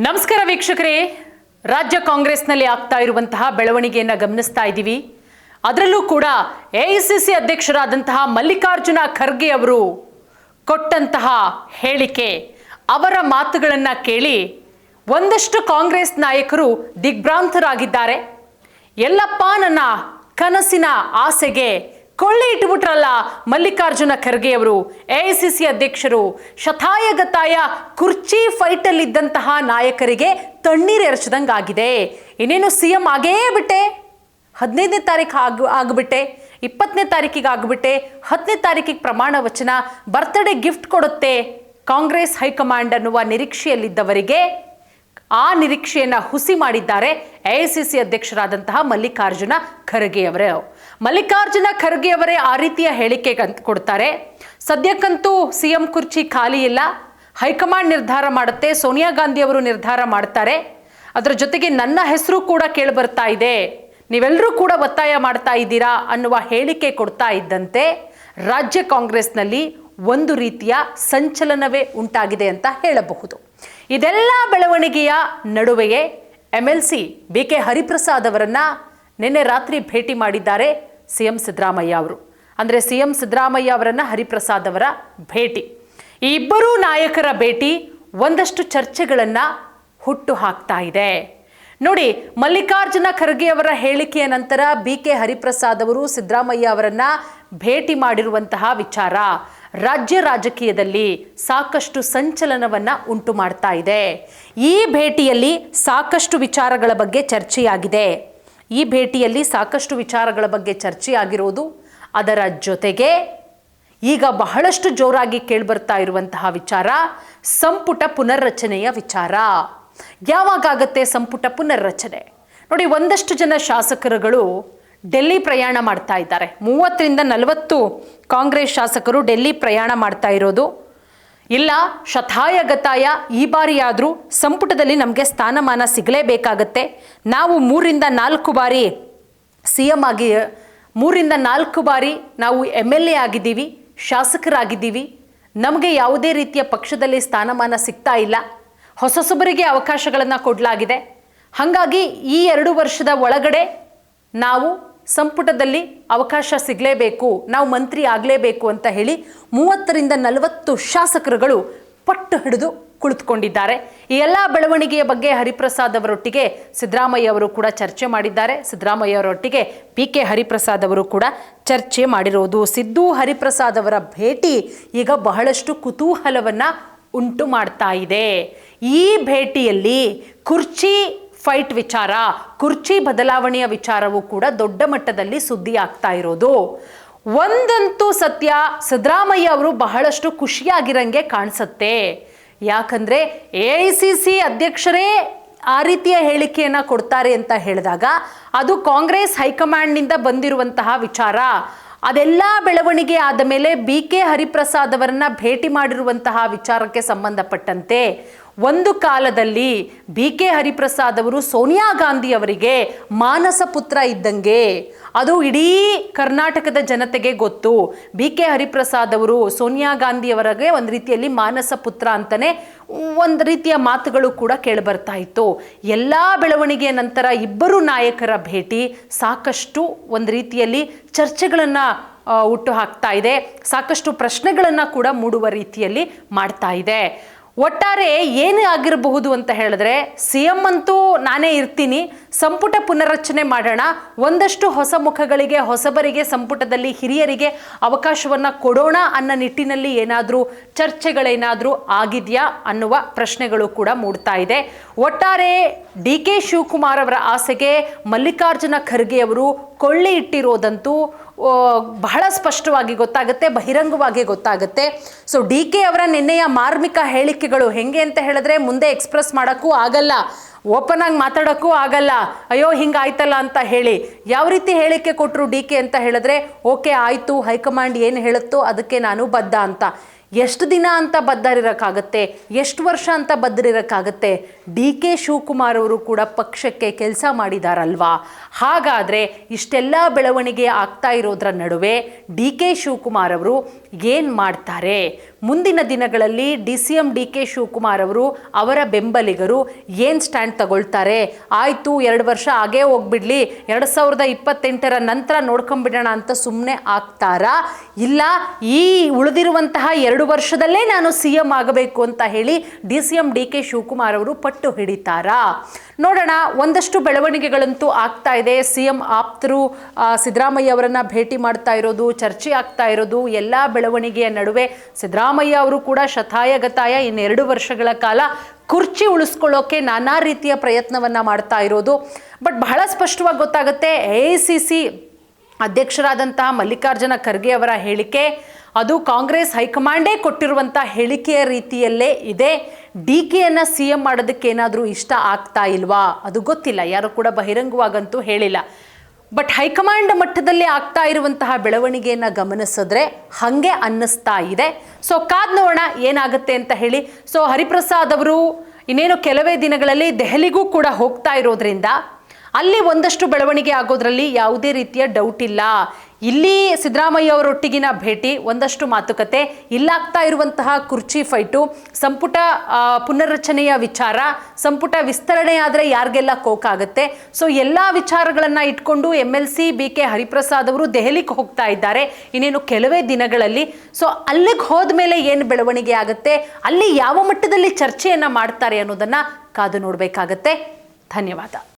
ನಮಸ್ಕಾರ ವೀಕ್ಷಕರೇ, ರಾಜ್ಯ ಕಾಂಗ್ರೆಸ್ನಲ್ಲಿ ಆಗ್ತಾ ಇರುವಂತಹ ಬೆಳವಣಿಗೆಯನ್ನು ಗಮನಿಸ್ತಾ ಇದ್ದೀವಿ. ಅದರಲ್ಲೂ ಕೂಡ ಎಐಸಿಸಿ ಅಧ್ಯಕ್ಷರಾದಂತಹ ಮಲ್ಲಿಕಾರ್ಜುನ ಖರ್ಗೆ ಅವರು ಕೊಟ್ಟಂತಹ ಹೇಳಿಕೆ, ಅವರ ಮಾತುಗಳನ್ನು ಕೇಳಿ ಒಂದಷ್ಟು ಕಾಂಗ್ರೆಸ್ ನಾಯಕರು ದಿಗ್ಭ್ರಾಂತರಾಗಿದ್ದಾರೆ. ಎಲ್ಲಪ್ಪ ನನ್ನ ಕನಸಿನ ಆಸೆಗೆ ಕೊಳ್ಳಿ ಇಟ್ಟುಬಿಟ್ರಲ್ಲ ಮಲ್ಲಿಕಾರ್ಜುನ ಖರ್ಗೆ ಅವರು, ಎಐಸಿಸಿ ಅಧ್ಯಕ್ಷರು. ಶತಾಯಗತಾಯ ಕುರ್ಚಿ ಫೈಟಲ್ಲಿದ್ದಂತಹ ನಾಯಕರಿಗೆ ತಣ್ಣೀರು ಎರಚಿದಂಗೆ ಆಗಿದೆ. ಇನ್ನೇನು CM ಆಗೇ ಬಿಟ್ಟೆ, 15ನೇ ತಾರೀಕು ಆಗಿಬಿಟ್ಟೆ, 20ನೇ ತಾರೀಕಿಗೆ ಆಗಿಬಿಟ್ಟೆ, 10ನೇ ತಾರೀಕಿಗೆ ಪ್ರಮಾಣ ವಚನ, ಬರ್ತ್ಡೇ ಗಿಫ್ಟ್ ಕೊಡುತ್ತೆ ಕಾಂಗ್ರೆಸ್ ಹೈಕಮಾಂಡ್ ಅನ್ನುವ ನಿರೀಕ್ಷೆಯಲ್ಲಿದ್ದವರಿಗೆ ಆ ನಿರೀಕ್ಷೆಯನ್ನು ಹುಸಿ ಮಾಡಿದ್ದಾರೆ ಎಐಸಿಸಿ ಅಧ್ಯಕ್ಷರಾದಂತಹ ಮಲ್ಲಿಕಾರ್ಜುನ ಖರ್ಗೆ ಅವರೇ. ಮಲ್ಲಿಕಾರ್ಜುನ ಖರ್ಗೆ ಅವರೇ ಆ ರೀತಿಯ ಹೇಳಿಕೆ ಕೊಡ್ತಾರೆ. ಸದ್ಯಕ್ಕಂತೂ CM ಕುರ್ಚಿ ಖಾಲಿ ಇಲ್ಲ, ಹೈಕಮಾಂಡ್ ನಿರ್ಧಾರ ಮಾಡುತ್ತೆ, ಸೋನಿಯಾ ಗಾಂಧಿ ಅವರು ನಿರ್ಧಾರ ಮಾಡ್ತಾರೆ. ಅದರ ಜೊತೆಗೆ ನನ್ನ ಹೆಸರು ಕೂಡ ಕೇಳಿಬರ್ತಾ ಇದೆ, ನೀವೆಲ್ಲರೂ ಕೂಡ ಒತ್ತಾಯ ಮಾಡ್ತಾ ಇದ್ದೀರಾ ಅನ್ನುವ ಹೇಳಿಕೆ ಕೊಡ್ತಾ ಇದ್ದಂತೆ ರಾಜ್ಯ ಕಾಂಗ್ರೆಸ್ನಲ್ಲಿ ಒಂದು ರೀತಿಯ ಸಂಚಲನವೇ ಉಂಟಾಗಿದೆ ಅಂತ ಹೇಳಬಹುದು. ಇದೆಲ್ಲ ಬೆಳವಣಿಗೆಯ ನಡುವೆಯೇ MLC BK ಹರಿಪ್ರಸಾದ್ ಅವರನ್ನ ನಿನ್ನೆ ರಾತ್ರಿ ಭೇಟಿ ಮಾಡಿದ್ದಾರೆ CM ಸಿದ್ದರಾಮಯ್ಯ ಅವರು. ಅಂದರೆ CM ಸಿದ್ದರಾಮಯ್ಯ ಅವರನ್ನ ಹರಿಪ್ರಸಾದ್ ಅವರ ಭೇಟಿ, ಈ ಇಬ್ಬರೂ ನಾಯಕರ ಭೇಟಿ ಒಂದಷ್ಟು ಚರ್ಚೆಗಳನ್ನು ಹುಟ್ಟು ಹಾಕ್ತಾ ಇದೆ. ನೋಡಿ, ಮಲ್ಲಿಕಾರ್ಜುನ ಖರ್ಗೆ ಅವರ ಹೇಳಿಕೆಯ ನಂತರ BK ಹರಿಪ್ರಸಾದ್ ಅವರು ಸಿದ್ದರಾಮಯ್ಯ ಅವರನ್ನ ಭೇಟಿ ಮಾಡಿರುವಂತಹ ವಿಚಾರ ರಾಜ್ಯ ರಾಜಕೀಯದಲ್ಲಿ ಸಾಕಷ್ಟು ಸಂಚಲನವನ್ನ ಉಂಟು ಮಾಡ್ತಾ ಇದೆ. ಈ ಭೇಟಿಯಲ್ಲಿ ಸಾಕಷ್ಟು ವಿಚಾರಗಳ ಬಗ್ಗೆ ಚರ್ಚೆಯಾಗಿರೋದು, ಅದರ ಜೊತೆಗೆ ಈಗ ಬಹಳಷ್ಟು ಜೋರಾಗಿ ಕೇಳಿಬರ್ತಾ ಇರುವಂತಹ ವಿಚಾರ ಸಂಪುಟ ಪುನರ್ರಚನೆಯ ವಿಚಾರ. ಯಾವಾಗತ್ತೆ ಸಂಪುಟ ಪುನರ್ರಚನೆ? ನೋಡಿ, ಒಂದಷ್ಟು ಜನ ಶಾಸಕರುಗಳು ಡೆಲ್ಲಿ ಪ್ರಯಾಣ ಮಾಡ್ತಾ ಇದ್ದಾರೆ. 30ರಿಂದ 40 ಕಾಂಗ್ರೆಸ್ ಶಾಸಕರು ಡೆಲ್ಲಿ ಪ್ರಯಾಣ ಮಾಡ್ತಾ ಇರೋದು. ಇಲ್ಲ, ಶತಾಯಗತಾಯ ಈ ಬಾರಿಯಾದರೂ ಸಂಪುಟದಲ್ಲಿ ನಮಗೆ ಸ್ಥಾನಮಾನ ಸಿಗಲೇಬೇಕಾಗತ್ತೆ, ನಾವು 3ರಿಂದ 4 ಬಾರಿ CM ಆಗಿ, 3ರಿಂದ 4 ಬಾರಿ ನಾವು MLA ಆಗಿದ್ದೀವಿ, ಶಾಸಕರಾಗಿದ್ದೀವಿ, ನಮಗೆ ಯಾವುದೇ ರೀತಿಯ ಪಕ್ಷದಲ್ಲಿ ಸ್ಥಾನಮಾನ ಸಿಗ್ತಾ ಇಲ್ಲ, ಹೊಸಬರಿಗೆ ಅವಕಾಶಗಳನ್ನು ಕೊಡಲಾಗಿದೆ, ಹಾಗಾಗಿ ಈ 2 ವರ್ಷದ ಒಳಗಡೆ ನಾವು ಸಂಪುಟದಲ್ಲಿ ಅವಕಾಶ ಸಿಗಲೇಬೇಕು, ನಾವು ಮಂತ್ರಿ ಆಗಲೇಬೇಕು ಅಂತ ಹೇಳಿ 30ರಿಂದ 40 ಶಾಸಕರುಗಳು ಪಟ್ಟು ಹಿಡಿದು ಕುಳಿತುಕೊಂಡಿದ್ದಾರೆ. ಈ ಎಲ್ಲ ಬೆಳವಣಿಗೆಯ ಬಗ್ಗೆ ಹರಿಪ್ರಸಾದ್ ಅವರೊಟ್ಟಿಗೆ ಸಿದ್ದರಾಮಯ್ಯ ಅವರು ಕೂಡ ಚರ್ಚೆ ಮಾಡಿದ್ದಾರೆ. ಸಿದ್ದರಾಮಯ್ಯ ಅವರೊಟ್ಟಿಗೆ BK ಹರಿಪ್ರಸಾದ್ ಅವರು ಕೂಡ ಚರ್ಚೆ ಮಾಡಿರೋದು. ಸಿದ್ದು ಹರಿಪ್ರಸಾದ್ ಅವರ ಭೇಟಿ ಈಗ ಬಹಳಷ್ಟು ಕುತೂಹಲವನ್ನು ಉಂಟು ಮಾಡ್ತಾ ಇದೆ. ಈ ಭೇಟಿಯಲ್ಲಿ ಕುರ್ಚಿ ಫೈಟ್ ವಿಚಾರ, ಕುರ್ಚಿ ಬದಲಾವಣೆಯ ವಿಚಾರವೂ ಕೂಡ ದೊಡ್ಡ ಮಟ್ಟದಲ್ಲಿ ಸುದ್ದಿ ಆಗ್ತಾ ಇರೋದು. ಒಂದಂತೂ ಸತ್ಯ, ಸಿದ್ದರಾಮಯ್ಯ ಅವರು ಬಹಳಷ್ಟು ಖುಷಿಯಾಗಿರಂಗೆ ಕಾಣಿಸುತ್ತೆ. ಯಾಕಂದ್ರೆ ಎಐಸಿಸಿ ಅಧ್ಯಕ್ಷರೇ ಆ ರೀತಿಯ ಹೇಳಿಕೆಯನ್ನು ಕೊಡ್ತಾರೆ ಅಂತ ಹೇಳಿದಾಗ ಅದು ಕಾಂಗ್ರೆಸ್ ಹೈಕಮಾಂಡ್ನಿಂದ ಬಂದಿರುವಂತಹ ವಿಚಾರ. ಅದೆಲ್ಲ ಬೆಳವಣಿಗೆ ಆದ ಮೇಲೆ BK ಹರಿಪ್ರಸಾದ್ ಅವರನ್ನ ಭೇಟಿ ಮಾಡಿರುವಂತಹ ವಿಚಾರಕ್ಕೆ ಸಂಬಂಧಪಟ್ಟಂತೆ ಒಂದು ಕಾಲದಲ್ಲಿ BK ಹರಿಪ್ರಸಾದ್ ಅವರು ಸೋನಿಯಾ ಗಾಂಧಿ ಅವರಿಗೆ ಮಾನಸ ಪುತ್ರ ಇದ್ದಂಗೆ, ಅದು ಇಡೀ ಕರ್ನಾಟಕದ ಜನತೆಗೆ ಗೊತ್ತು. BK ಹರಿಪ್ರಸಾದ್ ಅವರು ಸೋನಿಯಾ ಗಾಂಧಿ ಅವರಿಗೆ ಒಂದು ರೀತಿಯಲ್ಲಿ ಮಾನಸ ಪುತ್ರ ಅಂತಾನೆ ಒಂದು ರೀತಿಯ ಮಾತುಗಳು ಕೂಡ ಕೇಳಿಬರ್ತಾ ಇತ್ತು. ಎಲ್ಲ ಬೆಳವಣಿಗೆಯ ನಂತರ ಇಬ್ಬರು ನಾಯಕರ ಭೇಟಿ ಸಾಕಷ್ಟು ಒಂದು ರೀತಿಯಲ್ಲಿ ಚರ್ಚೆಗಳನ್ನು ಹುಟ್ಟು ಹಾಕ್ತಾ ಇದೆ, ಸಾಕಷ್ಟು ಪ್ರಶ್ನೆಗಳನ್ನು ಕೂಡ ಮೂಡುವ ರೀತಿಯಲ್ಲಿ ಮಾಡ್ತಾ ಇದೆ. ಒಟ್ಟಾರೆ ಏನು ಆಗಿರಬಹುದು ಅಂತ ಹೇಳಿದ್ರೆ, CM ಅಂತೂ ನಾನೇ ಇರ್ತೀನಿ, ಸಂಪುಟ ಪುನರ್ರಚನೆ ಮಾಡೋಣ, ಒಂದಷ್ಟು ಹೊಸ ಮುಖಗಳಿಗೆ, ಹೊಸಬರಿಗೆ ಸಂಪುಟದಲ್ಲಿ ಹಿರಿಯರಿಗೆ ಅವಕಾಶವನ್ನು ಕೊಡೋಣ ಅನ್ನೋ ನಿಟ್ಟಿನಲ್ಲಿ ಏನಾದರೂ ಚರ್ಚೆಗಳೇನಾದರೂ ಆಗಿದೆಯಾ ಅನ್ನುವ ಪ್ರಶ್ನೆಗಳು ಕೂಡ ಮೂಡ್ತಾ ಇದೆ. ಒಟ್ಟಾರೆ DK ಶಿವಕುಮಾರ್ ಅವರ ಆಸೆಗೆ ಮಲ್ಲಿಕಾರ್ಜುನ ಖರ್ಗೆ ಅವರು ಕೊಳ್ಳಿ ಇಟ್ಟಿರೋದಂತೂ ಬಹಳ ಸ್ಪಷ್ಟವಾಗಿ ಗೊತ್ತಾಗುತ್ತೆ, ಬಹಿರಂಗವಾಗಿ ಗೊತ್ತಾಗುತ್ತೆ. ಸೊ DK ಅವರ ನಿನ್ನೆಯ ಮಾರ್ಮಿಕ ಹೇಳಿಕೆಗಳು ಹೆಂಗೆ ಅಂತ ಹೇಳಿದ್ರೆ, ಮುಂದೆ ಎಕ್ಸ್ಪ್ರೆಸ್ ಮಾಡೋಕ್ಕೂ ಆಗಲ್ಲ, ಓಪನ್ ಆಗಿ ಮಾತಾಡೋಕ್ಕೂ ಆಗಲ್ಲ, ಅಯ್ಯೋ ಹಿಂಗಾಯ್ತಲ್ಲ ಅಂತ ಹೇಳಿ ಯಾವ ರೀತಿ ಹೇಳಿಕೆ ಕೊಟ್ಟರು DK ಅಂತ ಹೇಳಿದ್ರೆ, ಓಕೆ ಆಯಿತು, ಹೈಕಮಾಂಡ್ ಏನು ಹೇಳುತ್ತೋ ಅದಕ್ಕೆ ನಾನು ಬದ್ಧ ಅಂತ. ಎಷ್ಟು ದಿನ ಅಂತ ಬದ್ಧರಿರೋಕ್ಕಾಗತ್ತೆ, ಎಷ್ಟು ವರ್ಷ ಅಂತ ಬದ್ಧರಿರೋಕ್ಕಾಗತ್ತೆ? DK ಶಿವಕುಮಾರ್ ಅವರು ಕೂಡ ಪಕ್ಷಕ್ಕೆ ಕೆಲಸ ಮಾಡಿದಾರಲ್ವಾ? ಹಾಗಾದರೆ ಇಷ್ಟೆಲ್ಲ ಬೆಳವಣಿಗೆ ಆಗ್ತಾ ಇರೋದ್ರ ನಡುವೆ DK ಶಿವಕುಮಾರ್ ಅವರು ಏನು ಮಾಡ್ತಾರೆ? ಮುಂದಿನ ದಿನಗಳಲ್ಲಿ CM DK ಶಿವಕುಮಾರ್ ಅವರು ಅವರ ಬೆಂಬಲಿಗರು ಏನು ಸ್ಟ್ಯಾಂಡ್ ತಗೊಳ್ತಾರೆ? ಆಯಿತು 2 ವರ್ಷ ಆಗೇ ಹೋಗ್ಬಿಡ್ಲಿ, 2028ರ ನಂತರ ನೋಡ್ಕೊಂಬಿಡೋಣ ಅಂತ ಸುಮ್ಮನೆ ಆಗ್ತಾರಾ? ಇಲ್ಲ ಈ ಉಳಿದಿರುವಂತಹ 2 ವರ್ಷದಲ್ಲೇ ನಾನು CM ಆಗಬೇಕು ಅಂತ ಹೇಳಿ CM DK ಶಿವಕುಮಾರ್ ಅವರು ಪಟ್ಟು ಹಿಡಿತಾರಾ? ನೋಡೋಣ. ಒಂದಷ್ಟು ಬೆಳವಣಿಗೆಗಳಂತೂ ಆಗ್ತಾ ಇದೆ. CM ಆಪ್ತರು ಸಿದ್ದರಾಮಯ್ಯ ಅವರನ್ನು ಭೇಟಿ ಮಾಡ್ತಾ ಇರೋದು, ಚರ್ಚೆ ಆಗ್ತಾ ಇರೋದು, ಎಲ್ಲ ಬೆಳವಣಿಗೆಯ ನಡುವೆ ಸಿದ್ದರಾಮಯ್ಯ ಅವರು ಕೂಡ ಶತಾಯಗತಾಯ 2 ವರ್ಷಗಳ ಕಾಲ ಕುರ್ಚಿ ಉಳಿಸ್ಕೊಳ್ಳೋಕೆ ನಾನಾ ರೀತಿಯ ಪ್ರಯತ್ನವನ್ನು ಮಾಡ್ತಾ ಇರೋದು. ಬಟ್ ಬಹಳ ಸ್ಪಷ್ಟವಾಗಿ ಗೊತ್ತಾಗುತ್ತೆ, AICC ಅಧ್ಯಕ್ಷರಾದಂತಹ ಮಲ್ಲಿಕಾರ್ಜುನ ಖರ್ಗೆ ಅವರ ಹೇಳಿಕೆ ಅದು ಕಾಂಗ್ರೆಸ್ ಹೈಕಮಾಂಡೇ ಕೊಟ್ಟಿರುವಂಥ ಹೇಳಿಕೆಯ ರೀತಿಯಲ್ಲೇ ಇದೆ. DKಯನ್ನು CM ಮಾಡೋದಕ್ಕೆ ಏನಾದರೂ ಇಷ್ಟ ಆಗ್ತಾ ಇಲ್ವಾ ಅದು ಗೊತ್ತಿಲ್ಲ, ಯಾರು ಕೂಡ ಬಹಿರಂಗವಾಗಂತೂ ಹೇಳಿಲ್ಲ. ಬಟ್ ಹೈಕಮಾಂಡ್ ಮಟ್ಟದಲ್ಲಿ ಆಗ್ತಾ ಇರುವಂತಹ ಬೆಳವಣಿಗೆಯನ್ನು ಗಮನಿಸಿದ್ರೆ ಹಾಗೆ ಅನ್ನಿಸ್ತಾ ಇದೆ. ಸೊ ಕಾದ್ ನೋಡೋಣ ಏನಾಗುತ್ತೆ ಅಂತ ಹೇಳಿ. ಸೊ ಹರಿಪ್ರಸಾದ್ ಅವರು ಇನ್ನೇನು ಕೆಲವೇ ದಿನಗಳಲ್ಲಿ ದೆಹಲಿಗೂ ಕೂಡ ಹೋಗ್ತಾ ಇರೋದ್ರಿಂದ ಅಲ್ಲಿ ಒಂದಷ್ಟು ಬೆಳವಣಿಗೆ ಆಗೋದ್ರಲ್ಲಿ ಯಾವುದೇ ರೀತಿಯ ಡೌಟ್ ಇಲ್ಲ. ಇಲ್ಲಿ ಸಿದ್ದರಾಮಯ್ಯ ಅವರೊಟ್ಟಿಗಿನ ಭೇಟಿ, ಒಂದಷ್ಟು ಮಾತುಕತೆ, ಇಲ್ಲಾಗ್ತಾ ಇರುವಂತಹ ಕುರ್ಚಿ ಫೈಟು, ಸಂಪುಟ ಪುನರ್ರಚನೆಯ ವಿಚಾರ, ಸಂಪುಟ ವಿಸ್ತರಣೆ ಆದರೆ ಯಾರಿಗೆಲ್ಲ ಕೋಕಾಗುತ್ತೆ. ಸೊ ಎಲ್ಲ ವಿಚಾರಗಳನ್ನು ಇಟ್ಕೊಂಡು MLC BK ಹರಿಪ್ರಸಾದ್ ಅವರು ದೆಹಲಿಗೆ ಹೋಗ್ತಾ ಇದ್ದಾರೆ ಇನ್ನೇನು ಕೆಲವೇ ದಿನಗಳಲ್ಲಿ. ಸೊ ಅಲ್ಲಿಗೆ ಹೋದ್ಮೇಲೆ ಏನು ಬೆಳವಣಿಗೆ ಆಗುತ್ತೆ, ಅಲ್ಲಿ ಯಾವ ಮಟ್ಟದಲ್ಲಿ ಚರ್ಚೆಯನ್ನು ಮಾಡ್ತಾರೆ ಅನ್ನೋದನ್ನು ಕಾದು ನೋಡಬೇಕಾಗತ್ತೆ. ಧನ್ಯವಾದ.